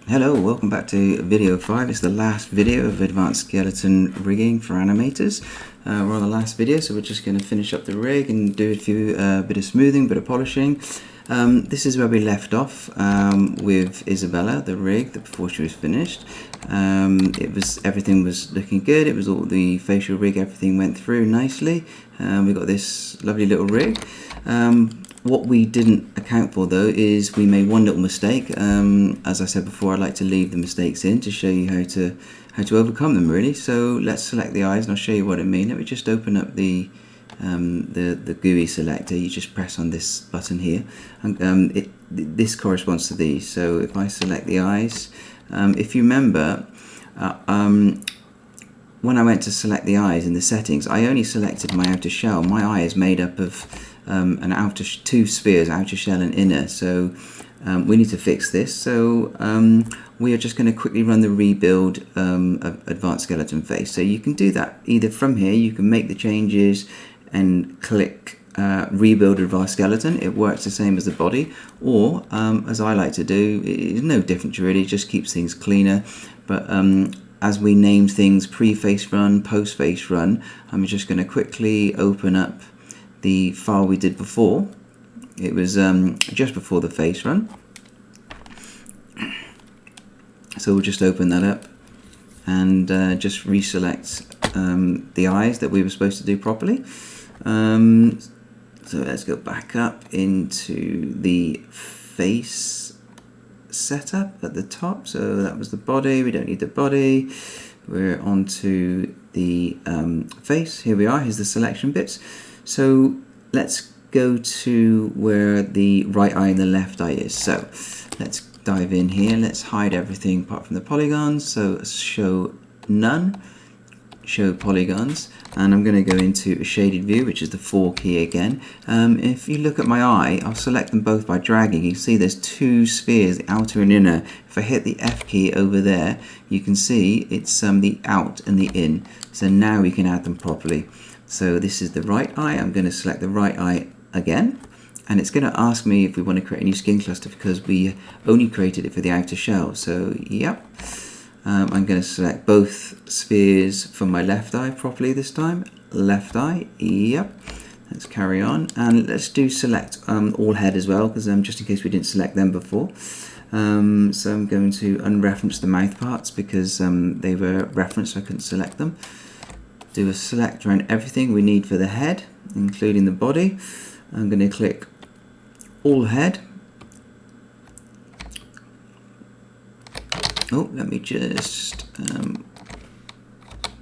Hello, welcome back to video 5. It's the last video of advanced skeleton rigging for animators. We're on the last video, so we're just going to finish up the rig and do a few bit of smoothing, bit of polishing. This is where we left off with Isabella, the rig, before she was finished. Everything was looking good. It was all the facial rig, everything went through nicely. We got this lovely little rig. What we didn't account for though is we made one little mistake. As I said before, I like to leave the mistakes in to show you how to overcome them really. So let's select the eyes and I'll show you what I mean. Let me just open up the GUI selector. You just press on this button here, and this corresponds to these. So if I select the eyes, if you remember, when I went to select the eyes in the settings, I only selected my outer shell. My eye is made up of two spheres, outer shell and inner, so we need to fix this. So we are just going to quickly run the rebuild of advanced skeleton face. So you can do that either from here. You can make the changes and click rebuild advanced skeleton. It works the same as the body, or as I like to do, it's no different really, it just keeps things cleaner. But as we named things pre-face run, post-face run, I'm just going to quickly open up the file we did before. It was just before the face run. So we'll just open that up and just reselect the eyes that we were supposed to do properly. So let's go back up into the face setup at the top. So that was the body, we don't need the body. We're on to the face. Here we are, here's the selection bits. So let's go to where the right eye and the left eye is. So let's dive in here. Let's hide everything apart from the polygons. So show none, show polygons, and I'm going to go into a shaded view, which is the 4 key again. If you look at my eye, I'll select them both by dragging. You can see there's two spheres, the outer and inner. If I hit the F key over there, you can see it's the out and the in. So now we can add them properly. So this is the right eye. I'm going to select the right eye again, and it's going to ask me if we want to create a new skin cluster because we only created it for the outer shell. So yep, I'm going to select both spheres from my left eye properly this time. Left eye, yep. Let's carry on, and let's do select all head as well, because just in case we didn't select them before. So I'm going to unreference the mouth parts because they were referenced, so I couldn't select them. Do a select around everything we need for the head, including the body. I'm going to click all head. Oh, let me just,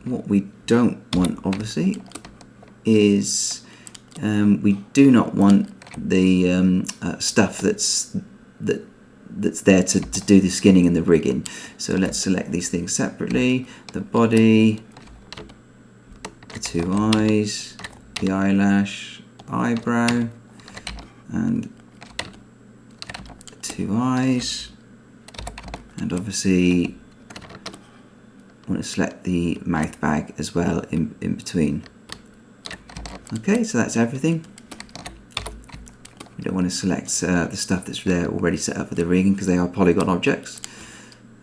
what we don't want obviously is we do not want the stuff that's there to do the skinning and the rigging. So let's select these things separately. The body, the two eyes, the eyelash, eyebrow, and the two eyes, and obviously I want to select the mouth bag as well in between. Okay, so that's everything. We don't want to select the stuff that's there already set up for the rigging because they are polygon objects.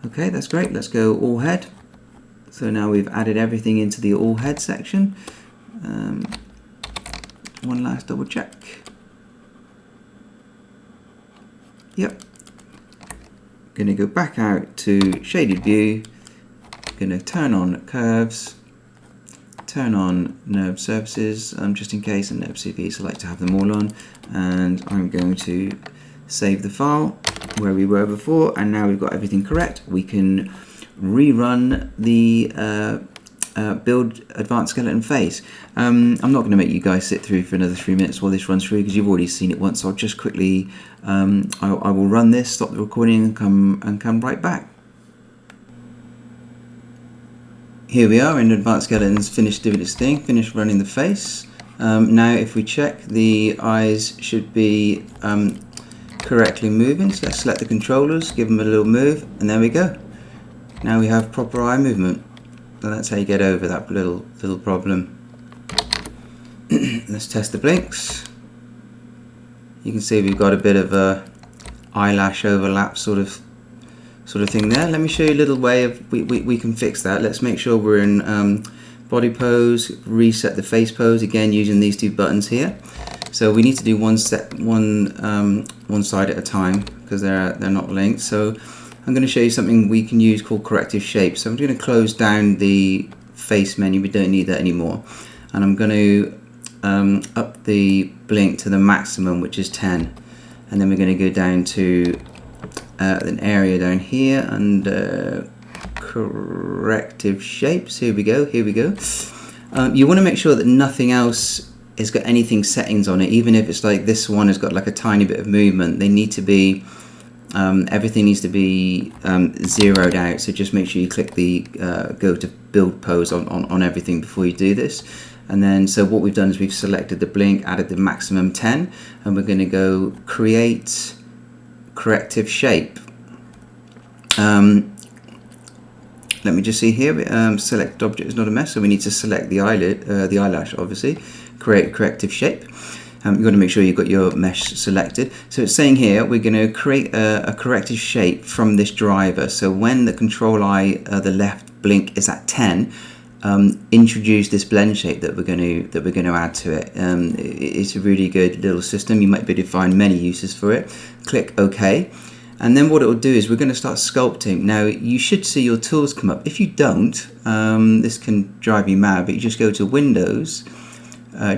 Okay, that's great. Let's go all head. So now we've added everything into the all head section. One last double check. Yep. Going to go back out to shaded view. Going to turn on curves. Turn on NURB surfaces, just in case, and NURB CVs, I like to have them all on. And I'm going to save the file where we were before, and now we've got everything correct. We can rerun the build advanced skeleton face. I'm not going to make you guys sit through for another 3 minutes while this runs through because you've already seen it once. So I'll just quickly, I will run this, stop the recording, and come right back. Here we are in advanced skeletons, finished doing its thing, finished running the face. Now if we check, the eyes should be correctly moving. So let's select the controllers, give them a little move, and there we go. Now we have proper eye movement. And that's how you get over that little problem. Let's test the blinks. You can see we've got a bit of a eyelash overlap sort of sort of thing there. Let me show you a little way of we can fix that. Let's make sure we're in body pose, reset the face pose, again using these two buttons here. So we need to do one side at a time because they're not linked. So I'm going to show you something we can use called corrective shapes. So I'm going to close down the face menu, we don't need that anymore, and I'm going to up the blink to the maximum, which is 10, and then we're going to go down to an area down here under corrective shapes. Here we go. You want to make sure that nothing else has got anything settings on it, even if it's like this one has got like a tiny bit of movement. They need to be everything needs to be zeroed out, so just make sure you click the go to build pose on everything before you do this. And then so what we've done is we've selected the blink, added the maximum 10, and we're going to go create corrective shape. Let me just see here, select object is not a mess, so we need to select the eyelid, the eyelash obviously, create corrective shape. You've got to make sure you've got your mesh selected. So it's saying here we're going to create a corrective shape from this driver. So when the control eye, the left blink is at 10, introduce this blend shape that we're going to add to it. It's a really good little system. You might be able to find many uses for it. Click OK, and then what it will do is we're going to start sculpting. Now you should see your tools come up. If you don't, this can drive you mad, but you just go to Windows,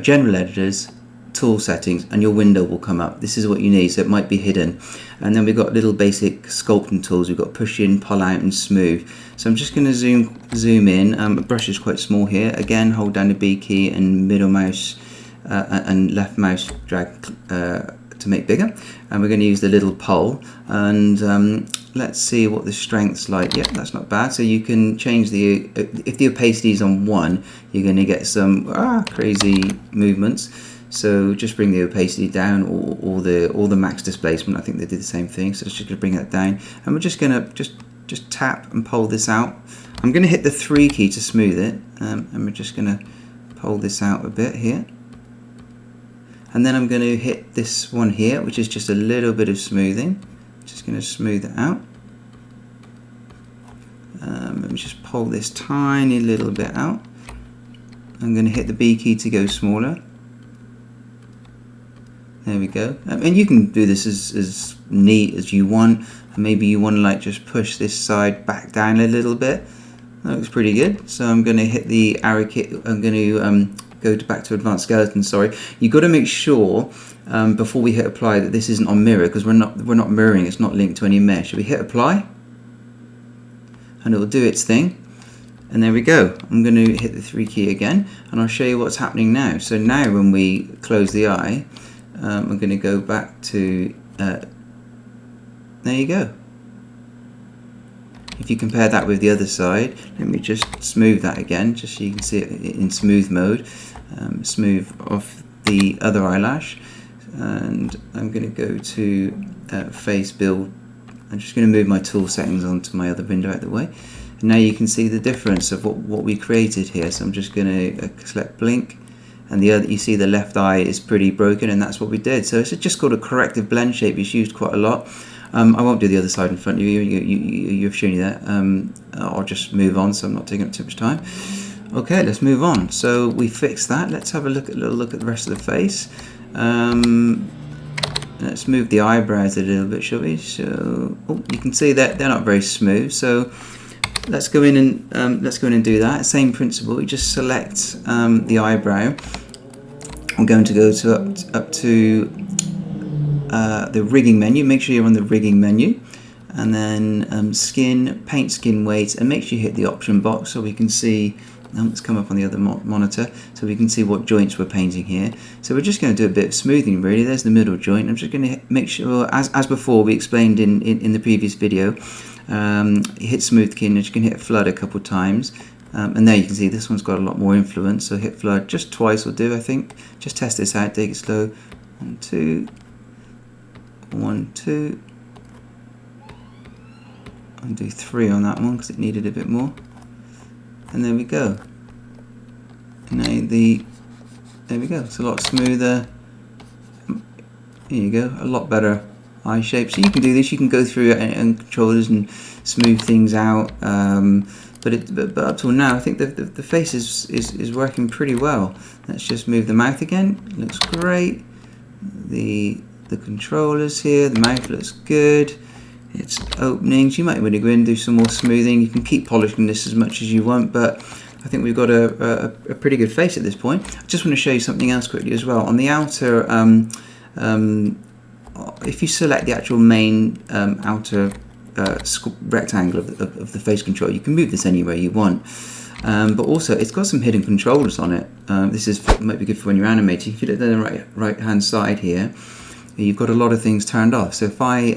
General Editors, Tool Settings, and your window will come up. This is what you need, so it might be hidden. And then we've got little basic sculpting tools. We've got push in, pull out, and smooth. So I'm just going to zoom in. The brush is quite small here. Again, hold down the B key and middle mouse and left mouse drag to make bigger. And we're going to use the little pole. And let's see what the strength's like. Yeah, that's not bad. So you can change the if the opacity is on 1, you're going to get some crazy movements. So just bring the opacity down, or the max displacement. I think they did the same thing. So it's just going to bring that down, and we're just going to just tap and pull this out. I'm going to hit the 3 key to smooth it, and we're just going to pull this out a bit here. And then I'm going to hit this one here, which is just a little bit of smoothing. Just going to smooth it out. Let me just pull this tiny little bit out. I'm going to hit the B key to go smaller. There we go. And you can do this as neat as you want. Maybe you want to like just push this side back down a little bit. That looks pretty good. So I'm going to hit the arrow key. I'm going to go back to advanced skeleton. Sorry, you've got to make sure before we hit apply that this isn't on mirror, because we're not mirroring. It's not linked to any mesh. We hit apply, and it will do its thing. And there we go. I'm going to hit the 3 key again, and I'll show you what's happening now. So now when we close the eye, I'm going to go back to, there you go. If you compare that with the other side, let me just smooth that again, just so you can see it in smooth mode. Smooth off the other eyelash, and I'm going to go to face build. I'm just going to move my tool settings onto my other window out of the way. And now you can see the difference of what we created here. So I'm just going to select blink. And the other, you see the left eye is pretty broken, and that's what we did. So it's just called a corrective blend shape. It's used quite a lot. I won't do the other side in front of you. You've shown you that. I'll just move on, so I'm not taking up too much time. Okay, let's move on. So we fixed that. Let's have a little look at the rest of the face. Let's move the eyebrows a little bit, shall we? So you can see that they're not very smooth. So let's go in and do that. Same principle. You just select the eyebrow. I'm going to go up to the rigging menu. Make sure you're on the rigging menu, and then skin, paint skin weight, and make sure you hit the option box so we can see. Let's come up on the other monitor so we can see what joints we're painting here. So we're just going to do a bit of smoothing really. There's the middle joint. I'm just going to make sure, as before we explained in the previous video, hit smooth skin, and you can hit flood a couple times. And there you can see this one's got a lot more influence, so hit flood just twice will do, I think. Just test this out, take it slow. 1, 2, 1, 2. I'll do 3 on that one because it needed a bit more. And there we go. Now there we go. It's a lot smoother. Here you go. A lot better eye shape. So you can do this, you can go through and controllers and smooth things out, but up till now I think the face is working pretty well. Let's just move the mouth again. Looks great. The controllers here, the mouth looks good. It's opening. So you might want to go in and do some more smoothing. You can keep polishing this as much as you want, but I think we've got a pretty good face at this point. I just want to show you something else quickly as well. On the outer, if you select the actual main outer rectangle of the face control, you can move this anywhere you want. But also, it's got some hidden controllers on it. This might be good for when you're animating. If you look at the right hand side here, you've got a lot of things turned off. So if I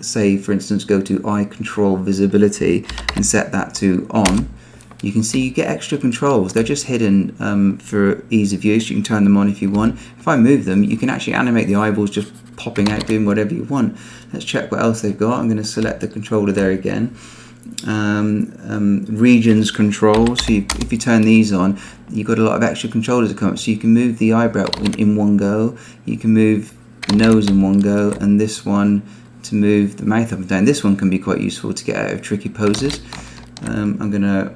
say, for instance, go to eye control visibility and set that to on, you can see you get extra controls. They're just hidden for ease of use. You can turn them on if you want. If I move them, you can actually animate the eyeballs just popping out, doing whatever you want. Let's check what else they've got. I'm going to select the controller there again. Regions control. So if you turn these on, you've got a lot of extra controllers that come up. So you can move the eyebrow in one go. You can move the nose in one go, and this one to move the mouth up and down. This one can be quite useful to get out of tricky poses. I'm going to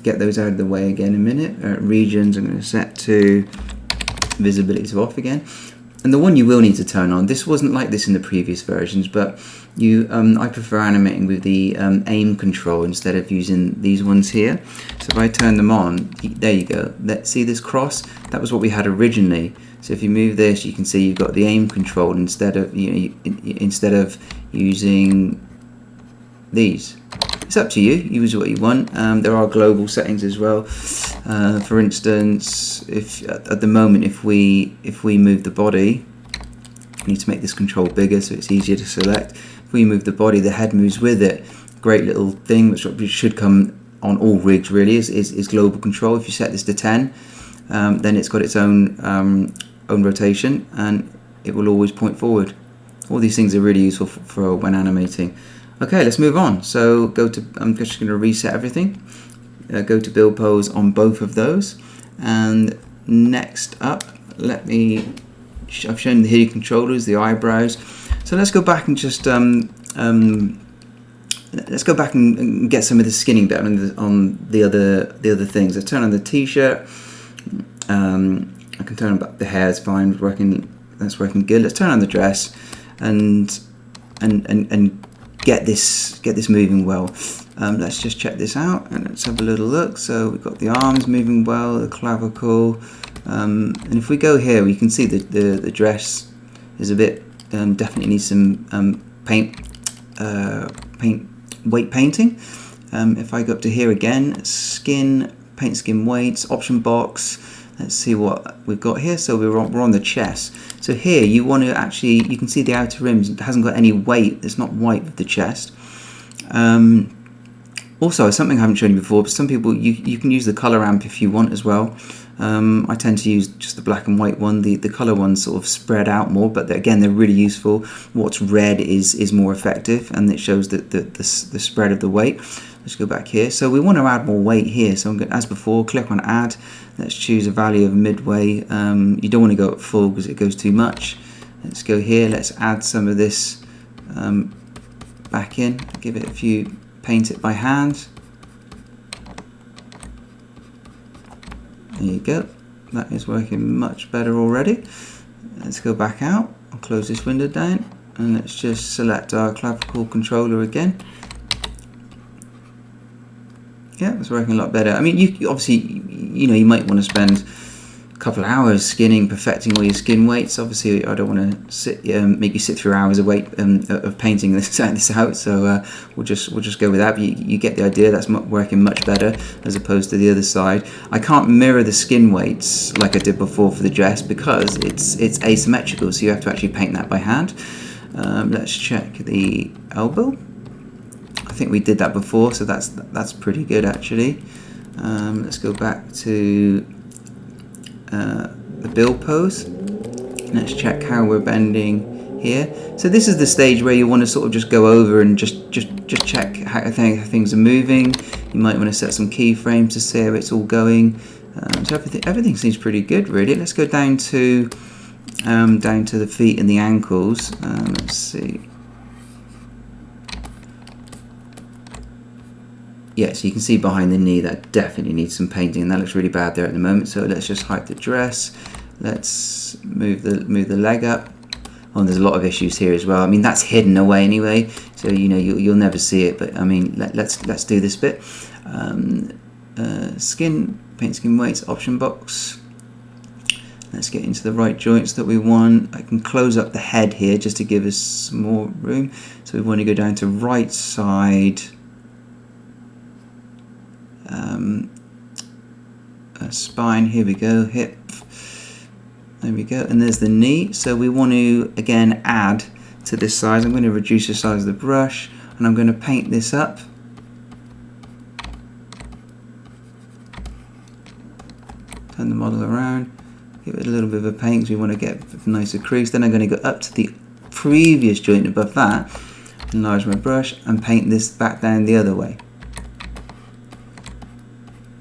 get those out of the way again in a minute. Regions, I'm going to set to visibility to off again. And the one you will need to turn on, this wasn't like this in the previous versions, but I prefer animating with the aim control instead of using these ones here. So if I turn them on, there you go. Let's see this cross. That was what we had originally. So if you move this, you can see you've got the aim control instead of using these. It's up to you. Use what you want. There are global settings as well. For instance, if at the moment if we move the body, we need to make this control bigger so it's easier to select. If we move the body, the head moves with it. Great little thing which should come on all rigs really is global control. If you set this to 10, then it's got its own rotation and it will always point forward. All these things are really useful for when animating. Okay, let's move on. So I'm just going to reset everything. Go to build pose on both of those, and next up, I've shown the hidden controllers, the eyebrows. So let's go back and just let's go back and get some of the skinning bit on the other things. I turn on the t-shirt. I can turn on the hair. It's fine. That's working good. Let's turn on the dress and get this moving well. Let's just check this out and let's have a little look. So we've got the arms moving well, the clavicle, and if we go here, we can see the dress is a bit definitely needs some weight painting. If I go up to here again, skin, paint skin weights, option box. Let's see what we've got here. So we're on the chest. So here you want to actually, you can see the outer rims. It hasn't got any weight. It's not white with the chest. Also, something I haven't shown you before, but some people, you can use the color ramp if you want as well. I tend to use just the black and white one. The color ones sort of spread out more, but again, they're really useful. What's red is more effective, and it shows the spread of the weight. Let's go back here. So we want to add more weight here. So I'm going to, as before, click on add. Let's choose a value of midway. You don't want to go up full because it goes too much. Let's go here. Let's add some of this back in. Give it a few, paint it by hand. There you go. That is working much better already. Let's go back out. I'll close this window down and let's just select our clavicle controller again. Yeah, it's working a lot better. I mean, you obviously, you might want to spend a couple of hours skinning, perfecting all your skin weights. Obviously, I don't want to make you sit through hours of painting this out. So we'll just go with that. But you get the idea. That's working much better as opposed to the other side. I can't mirror the skin weights like I did before for the dress because it's asymmetrical. So you have to actually paint that by hand. Let's check the elbow. I think we did that before, so that's pretty good actually. Let's go back to the build pose. Let's check how we're bending here. So this is the stage where you want to sort of just go over and just check how things are moving. You might want to set some keyframes to see how it's all going. So everything seems pretty good really. Let's go down to down to the feet and the ankles. Let's see. Yeah, so you can see behind the knee that definitely needs some painting, and that looks really bad there at the moment. So let's just hide the dress. Let's move the leg up. Oh, and there's a lot of issues here as well. I mean, that's hidden away anyway, so you know you'll never see it. But I mean, let's do this bit. Skin, paint skin weights, option box. Let's get into the right joints that we want. I can close up the head here just to give us some more room. So we want to go down to right side. Spine, here we go, hip, there we go, and there's the knee. So we want to again add to this size. I'm going to reduce the size of the brush, and I'm going to paint this up. Turn the model around, give it a little bit of a paint because we want to get a nicer crease. Then I'm going to go up to the previous joint above that, enlarge my brush, and paint this back down the other way.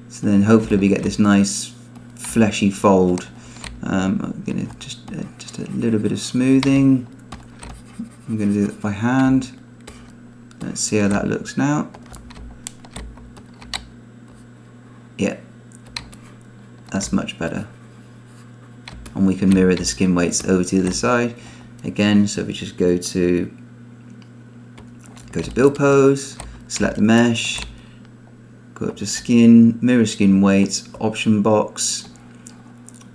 So then hopefully we get this nice fleshy fold. I'm going to just a little bit of smoothing. I'm going to do that by hand. Let's see how that looks now. Yeah, that's much better. And we can mirror the skin weights over to the other side again. So we just go to build pose, select the mesh, go up to skin, mirror skin weights, option box,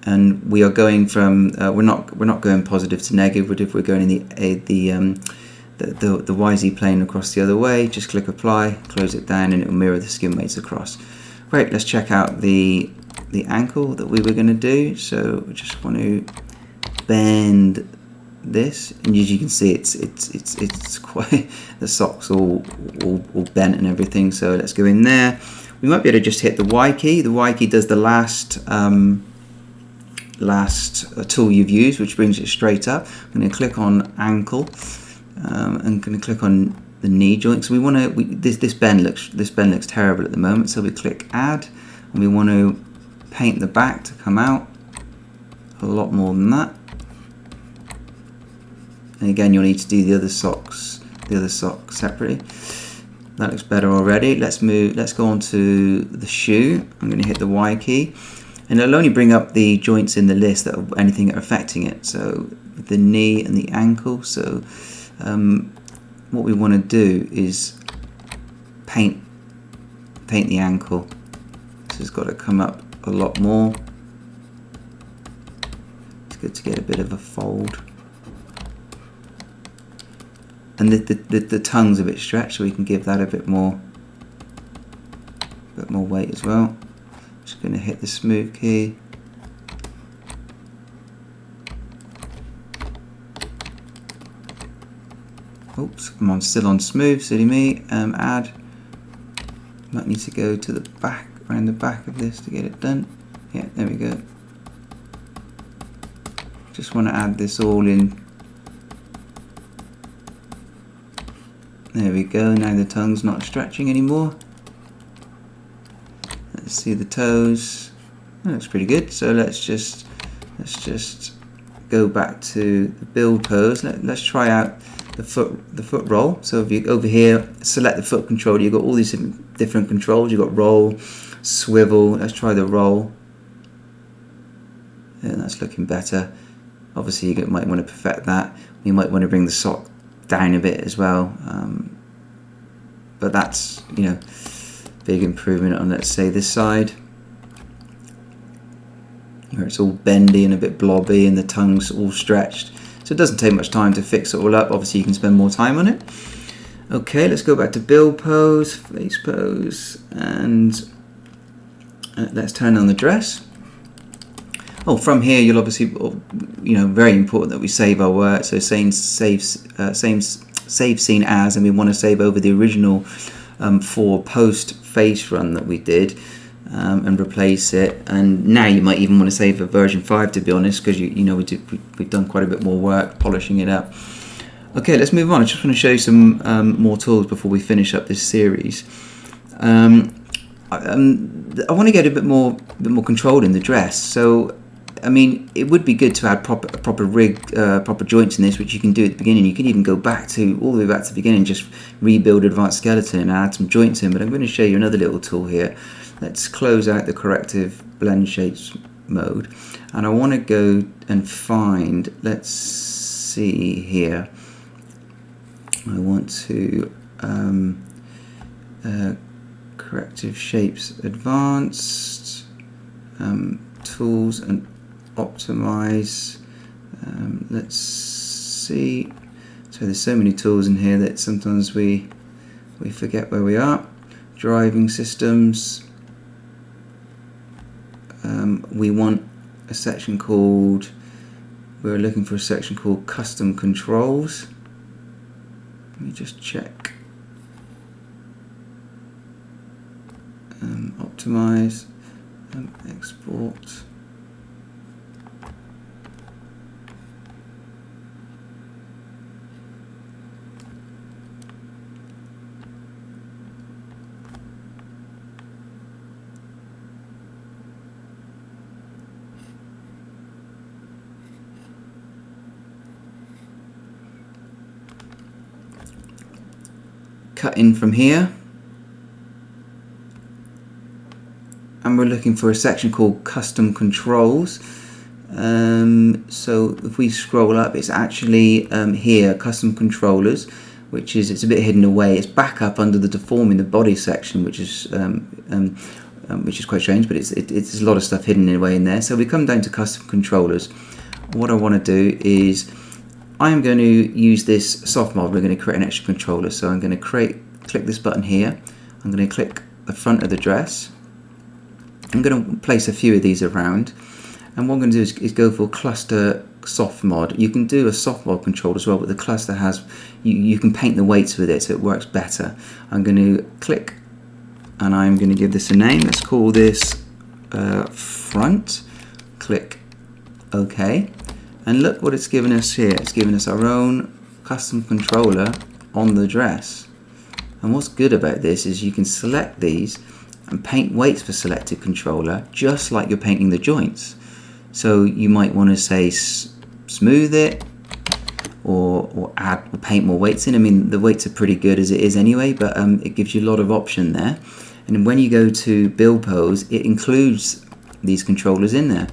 and we are going from we're not going positive to negative. We're going in the YZ plane across the other way. Just click apply, close it down, and it will mirror the skin weights across. Great. Let's check out the ankle that we were going to do. So we just want to bend this, and as you can see, it's quite the socks all bent and everything. So let's go in there. We might be able to just hit the Y key. The Y key does the last tool you've used, which brings it straight up. I'm going to click on ankle. I'm going to click on the knee joint. So we want to. This bend looks terrible at the moment. So we click add, and we want to paint the back to come out a lot more than that. And again, you'll need to do the other sock separately. That looks better already. Let's go on to the shoe. I'm going to hit the Y key, and it'll only bring up the joints in the list that are anything that are affecting it. So the knee and the ankle. So what we want to do is paint the ankle. So it's got to come up a lot more. It's good to get a bit of a fold. And the tongue's a bit stretched, so we can give that a bit more weight as well. Just going to hit the smooth key. Oops, I'm still on smooth, silly me. Add. Might need to go to the back, around the back of this to get it done. Yeah, there we go. Just want to add this all in. There we go, now the tongue's not stretching anymore. Let's see the toes. That looks pretty good. So let's just go back to the build pose. Let's try out the foot roll. So if you over here select the foot control, you've got all these different controls. You've got roll, swivel. Let's try the roll. Yeah, that's looking better. Obviously you might want to perfect that. You might want to bring the sock down a bit as well, but that's, you know, big improvement on, let's say, this side where it's all bendy and a bit blobby and the tongue's all stretched. So it doesn't take much time to fix it all up. Obviously you can spend more time on it. Okay, let's go back to build pose, face pose, and let's turn on the dress. Oh, from here you'll obviously, you know, very important that we save our work. So save scene as, and we want to save over the original for post face run that we did, and replace it. And now you might even want to save a version 5, to be honest, because you know we've done quite a bit more work polishing it up. Okay, let's move on. I just want to show you some more tools before we finish up this series. I want to get a bit more control in the dress. So I mean, it would be good to add proper rig, proper joints in this, which you can do at the beginning. You can even go back to all the way back to the beginning, just rebuild Advanced Skeleton and add some joints in. But I'm going to show you another little tool here. Let's close out the corrective blend shapes mode, and I want to go and find, let's see here, I want to corrective shapes advanced, tools and optimize. Let's see, so there's so many tools in here that sometimes we forget where we are. Driving systems, we want a section called, we're looking for a section called custom controls. Let me just check. Optimize, export. Cut in from here, and we're looking for a section called custom controls. So if we scroll up, it's actually here, custom controllers, which is, it's a bit hidden away. It's back up under the deforming the body section, which is quite strange, but it's a lot of stuff hidden away in there. So we come down to custom controllers. What I want to do is, I'm going to use this soft mod. We're going to create an extra controller. So I'm going to click this button here. I'm going to click the front of the dress. I'm going to place a few of these around. And what I'm going to do is go for cluster soft mod. You can do a soft mod control as well, but the cluster has, you can paint the weights with it, so it works better. I'm going to click, and I'm going to give this a name. Let's call this front. Click OK. And look what it's given us here. It's given us our own custom controller on the dress. And what's good about this is you can select these and paint weights for selected controller, just like you're painting the joints. So you might want to say smooth it, or add or paint more weights in. I mean, the weights are pretty good as it is anyway, but it gives you a lot of option there. And when you go to build pose, it includes these controllers in there.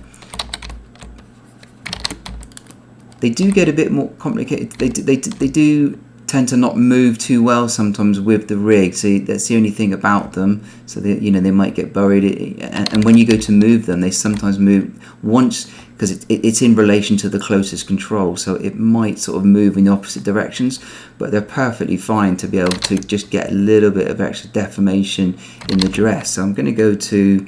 They do get a bit more complicated. They do tend to not move too well sometimes with the rig. So that's the only thing about them. So they, they might get buried. And when you go to move them, they sometimes move once, because it's in relation to the closest control. So it might sort of move in the opposite directions. But they're perfectly fine to be able to just get a little bit of extra deformation in the dress. So I'm going to go to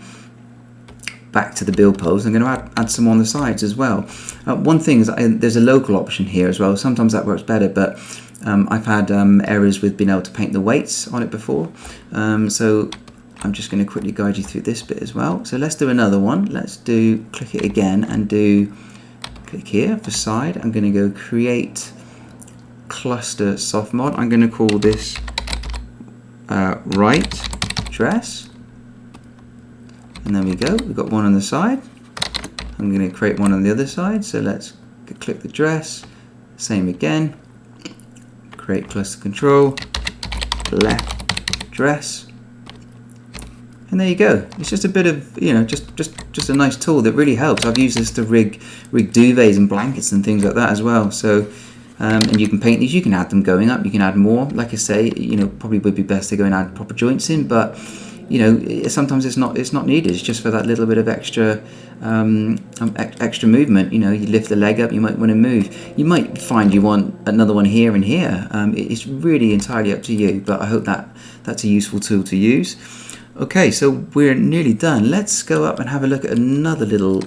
back to the build pose. I'm going to add some on the sides as well. One thing is there's a local option here as well. Sometimes that works better, but I've had errors with being able to paint the weights on it before. So I'm just going to quickly guide you through this bit as well. So let's do another one. Let's click it again and click here for side. I'm going to go create cluster soft mod. I'm going to call this right dress. And there we go, we've got one on the side. I'm going to create one on the other side, so let's click the dress, same again, create cluster control, left dress, and there you go. It's just a bit of, just a nice tool that really helps. I've used this to rig duvets and blankets and things like that as well. So, and you can paint these, you can add them going up, you can add more. Like I say, probably would be best to go and add proper joints in, but sometimes it's not needed. It's just for that little bit of extra extra movement. You lift the leg up, you might want to move. You might find you want another one here and here. It's really entirely up to you, but I hope that's a useful tool to use. Okay, so we're nearly done. Let's go up and have a look at another little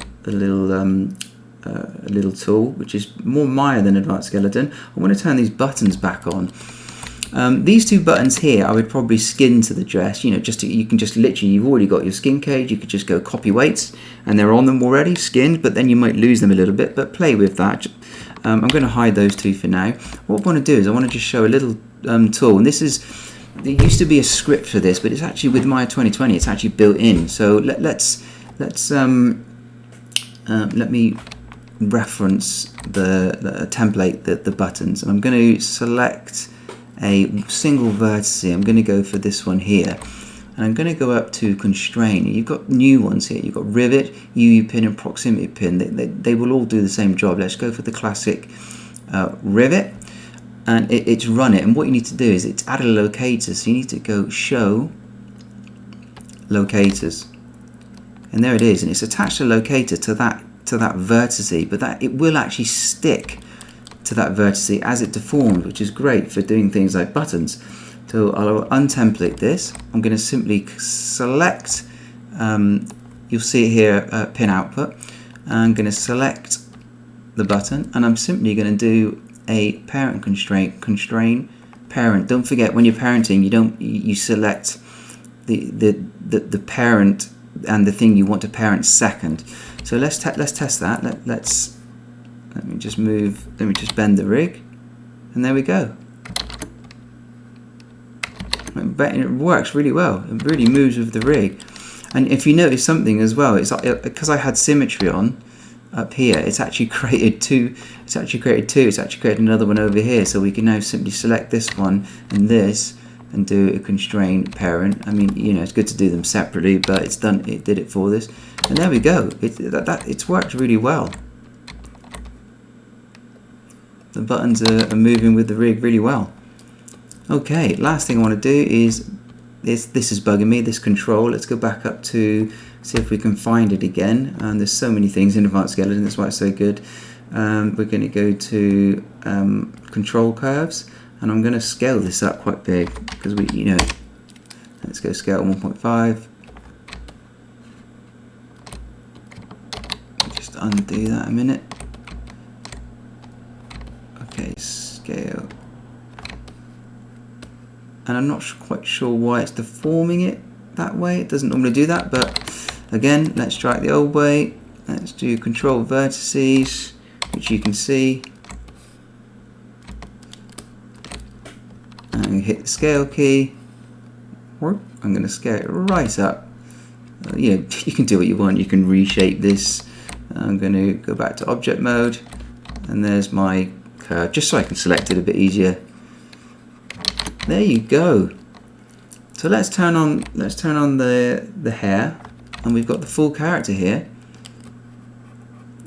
tool, which is more Maya than Advanced Skeleton. I want to turn these buttons back on. These two buttons here, I would probably skin to the dress. You can just literally, you've already got your skin cage. You could just go copy weights, and they're on them already, skinned. But then you might lose them a little bit. But play with that. I'm going to hide those two for now. What I want to do is I want to just show a little tool, and there used to be a script for this, but it's actually with Maya 2020. It's actually built in. So let's let me reference the template, the buttons, and I'm going to select a single vertex. I'm going to go for this one here, and I'm going to go up to constrain. You've got new ones here. You've got rivet, UU pin, and proximity pin. They will all do the same job. Let's go for the classic rivet, and it's run it. And what you need to do is it's added a locator, so you need to go show locators, and there it is, and it's attached a locator to that vertice, but that it will actually stick to that vertice as it deforms, which is great for doing things like buttons. So I'll untemplate this. I'm going to simply select, you'll see it here, pin output. I'm going to select the button, and I'm simply going to do a parent constrain parent. Don't forget, when you're parenting, you select the parent and the thing you want to parent second. So let's test that. Let me just bend the rig, and there we go. It works really well. It really moves with the rig. And if you notice something as well, it's because I had symmetry on up here. It's actually created two. It's actually created another one over here. So we can now simply select this one and this, and do a constrain parent. I mean, you know, it's good to do them separately, but it's done. It did it for this, and there we go. It's worked really well. The buttons are moving with the rig really well. Okay, last thing I want to do is this is bugging me. This control. Let's go back up to see if we can find it again. And there's so many things in Advanced Skeleton. That's why it's so good. We're going to go to control curves. And I'm going to scale this up quite big because let's go scale 1.5. Just undo that a minute. Okay, scale. And I'm not quite sure why it's deforming it that way. It doesn't normally do that, but again, let's try it the old way. Let's do control vertices, which you can see. And hit the scale key. I'm going to scale it right up. You can do what you want. You can reshape this. I'm going to go back to object mode, and there's my curve, just so I can select it a bit easier. There you go. So let's turn on the hair, and we've got the full character here.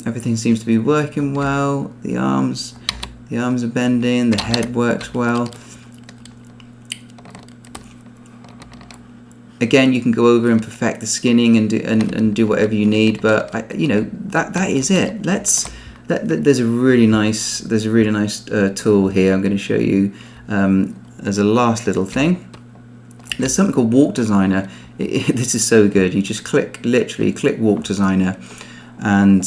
Everything seems to be working well. The arms are bending. The head works well. Again, you can go over and perfect the skinning and do whatever you need, but that is it. There's a really nice tool here. I'm going to show you as a last little thing. There's something called Walk Designer. This is so good. You just literally click Walk Designer, and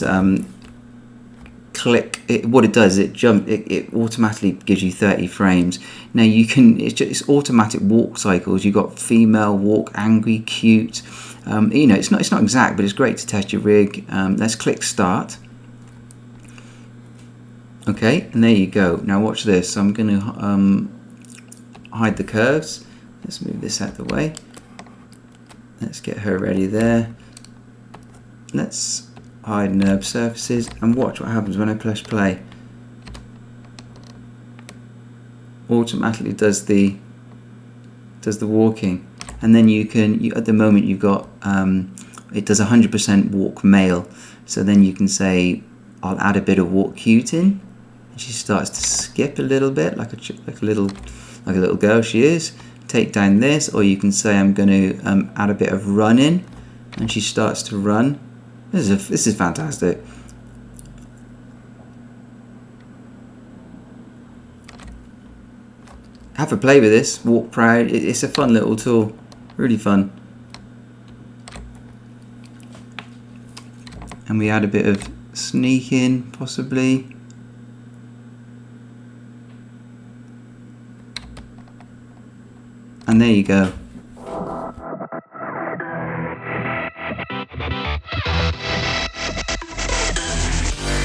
click it. What it does, it automatically gives you 30 frames. Now it's automatic walk cycles. You've got female walk, angry, cute. It's not exact, but it's great to test your rig. Let's click start. Okay, and there you go. Now watch this. I'm going to hide the curves. Let's move this out of the way. Let's get her ready there. Let's hide NURB surfaces, and watch what happens when I press play. Automatically does the walking, and then at the moment you've got it does 100% walk male. So then you can say, I'll add a bit of walk cute in, and she starts to skip a little bit like a little girl she is. Take down this, or you can say I'm going to add a bit of run in, and she starts to run. This is fantastic. Have a play with this. Walk proud. It's a fun little tool. Really fun. And we add a bit of sneak in, possibly. And there you go.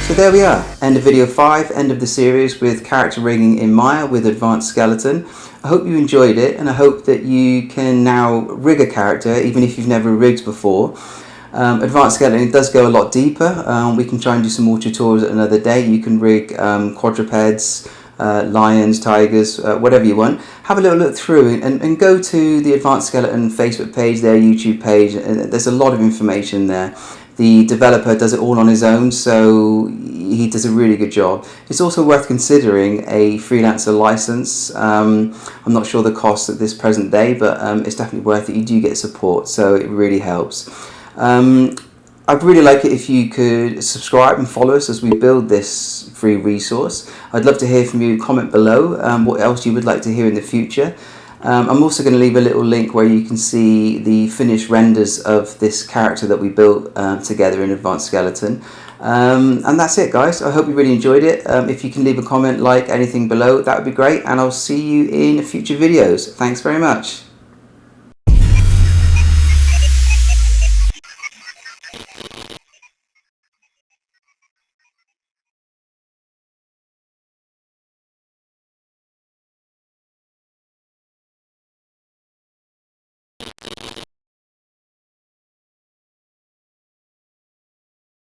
So there we are, end of video 5, end of the series with character rigging in Maya with Advanced Skeleton. I hope you enjoyed it, and I hope that you can now rig a character even if you've never rigged before. Advanced skeleton, it does go a lot deeper. We can try and do some more tutorials another day. You can rig quadrupeds, lions, tigers, whatever you want. Have a little look through and go to the Advanced Skeleton Facebook page, their YouTube page, and there's a lot of information there. The developer does it all on his own, so he does a really good job. It's also worth considering a freelancer license. I'm not sure the cost at this present day, but it's definitely worth it. You do get support, so it really helps. I'd really like it if you could subscribe and follow us as we build this free resource. I'd love to hear from you. Comment below what else you would like to hear in the future. I'm also going to leave a little link where you can see the finished renders of this character that we built together in Advanced Skeleton. And that's it, guys. I hope you really enjoyed it. If you can leave a comment, like anything below, that would be great. And I'll see you in future videos. Thanks very much.